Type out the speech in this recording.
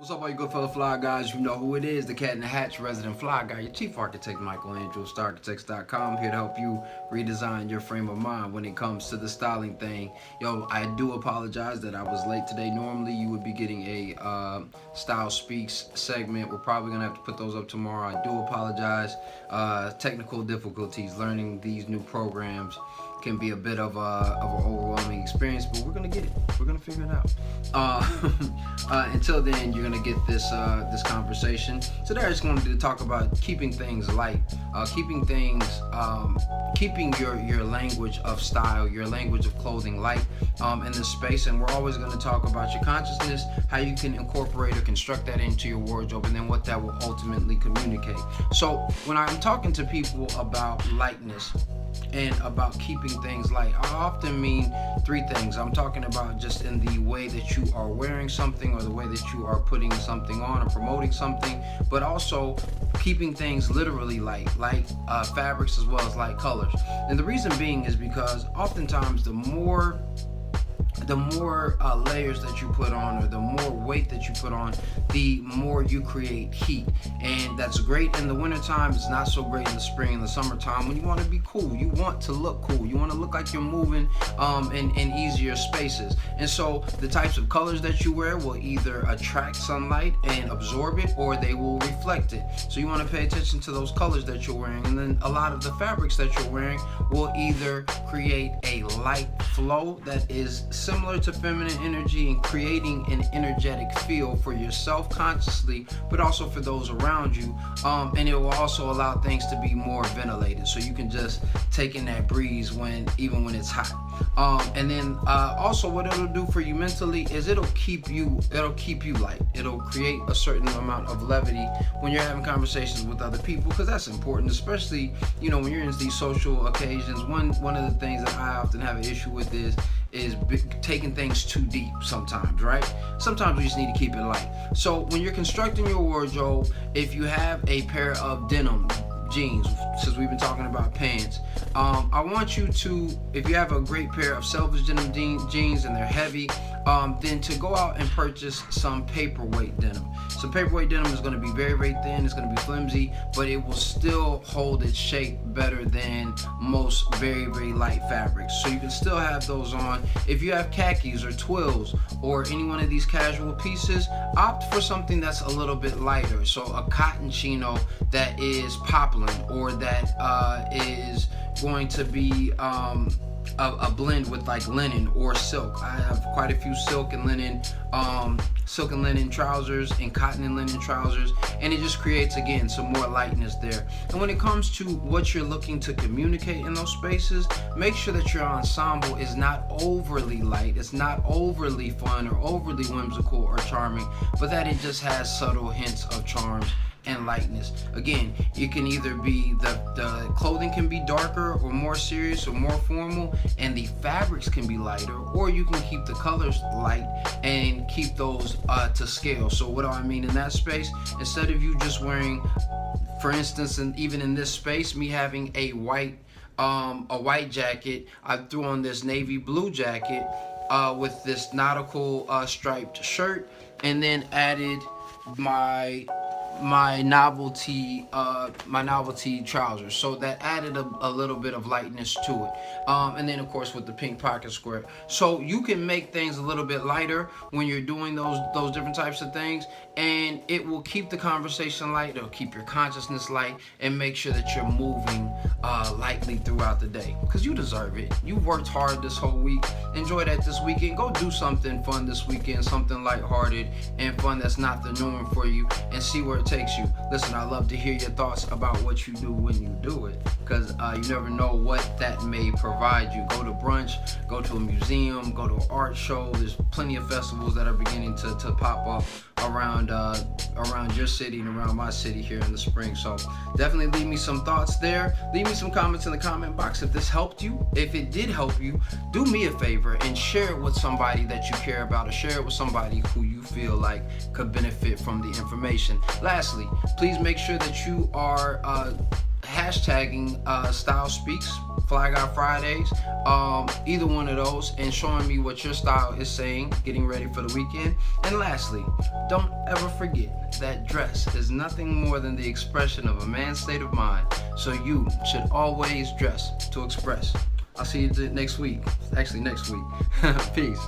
What's up, all you good fellow fly guys? You know who it is, the Cat in the Hatch resident fly guy, your chief architect, Michelangelo, StarArchitects.com, here to help you redesign your frame of mind when it comes to the styling thing. Yo, I do apologize that I was late today. Normally, you would be getting a Style Speaks segment. We're probably going to have to put those up tomorrow. I do apologize. Technical difficulties, learning these new programs can be a bit of an overwhelming experience, but we're gonna get it. We're gonna figure it out. Until then, you're gonna get this conversation. Today, I just wanted to talk about keeping things light, keeping your language of style, your language of clothing light in this space. And we're always gonna talk about your consciousness, how you can incorporate or construct that into your wardrobe, and then what that will ultimately communicate. So when I'm talking to people about lightness and about keeping things light, I often mean three things. I'm talking about just in the way that you are wearing something or the way that you are putting something on or promoting something, but also keeping things literally light fabrics as well as light colors. And the reason being is because oftentimes the more layers that you put on, or the more weight that you put on, the more you create heat. And that's great in the wintertime. It's not so great in the spring and the summertime when you want to be cool. You want to look cool. You want to look like you're moving in easier spaces. And so the types of colors that you wear will either attract sunlight and absorb it, or they will reflect it. So you want to pay attention to those colors that you're wearing. And then a lot of the fabrics that you're wearing will either create a light flow that is similar to feminine energy and creating an energetic feel for yourself consciously, but also for those around you. And it will also allow things to be more ventilated, so you can just take in that breeze even when it's hot. And then also what it'll do for you mentally is it'll keep you light. It'll create a certain amount of levity when you're having conversations with other people, because that's important, especially when you're in these social occasions. One of the things that I often have an issue with is taking things too deep sometimes, right? Sometimes we just need to keep it light. So when you're constructing your wardrobe, if you have a pair of denim jeans, since we've been talking about pants, I want you to, if you have a great pair of selvage denim jeans and they're heavy, then to go out and purchase some paperweight denim. So paperweight denim is going to be very, very thin. It's going to be flimsy, but it will still hold its shape better than most very, very light fabrics. So you can still have those on. If you have khakis or twills or any one of these casual pieces, opt for something that's a little bit lighter. So a cotton chino that is poplin, or that is going to be a blend with like linen or silk. I have quite a few silk and linen trousers and cotton and linen trousers, and it just creates, again, some more lightness there. And when it comes to what you're looking to communicate in those spaces, make sure that your ensemble is not overly light, it's not overly fun or overly whimsical or charming, but that it just has subtle hints of charms and lightness. Again, it can either be the clothing can be darker or more serious or more formal, and the fabrics can be lighter, or you can keep the colors light and keep those to scale. So what do I mean in that space? Instead of you just wearing, for instance, and even in this space, me having a white jacket, I threw on this navy blue jacket with this nautical striped shirt, and then added my novelty trousers. So that added a little bit of lightness to it. And then of course with the pink pocket square. So you can make things a little bit lighter when you're doing those different types of things, and it will keep the conversation light, it'll keep your consciousness light, and make sure that you're moving lightly throughout the day, because you deserve it. You worked hard this whole week. Enjoy that this weekend. Go do something fun this weekend, something lighthearted and fun that's not the norm for you, and see where it takes you. Listen, I love to hear your thoughts about what you do when you do it, because you never know what that may provide you. Go to brunch, go to a museum, go to an art show. There's plenty of festivals that are beginning to pop up around your city and around my city here in the spring. So definitely leave me some thoughts there. Leave me some comments in the comment box if this helped you. If it did help you, do me a favor and share it with somebody that you care about, or share it with somebody who you feel like could benefit from the information. Lastly, please make sure that you are hashtagging Style Speaks, Fly Guy Fridays, either one of those, and showing me what your style is saying, getting ready for the weekend. And lastly, don't ever forget that dress is nothing more than the expression of a man's state of mind, so you should always dress to express. I'll see you next week. Actually, next week. Peace.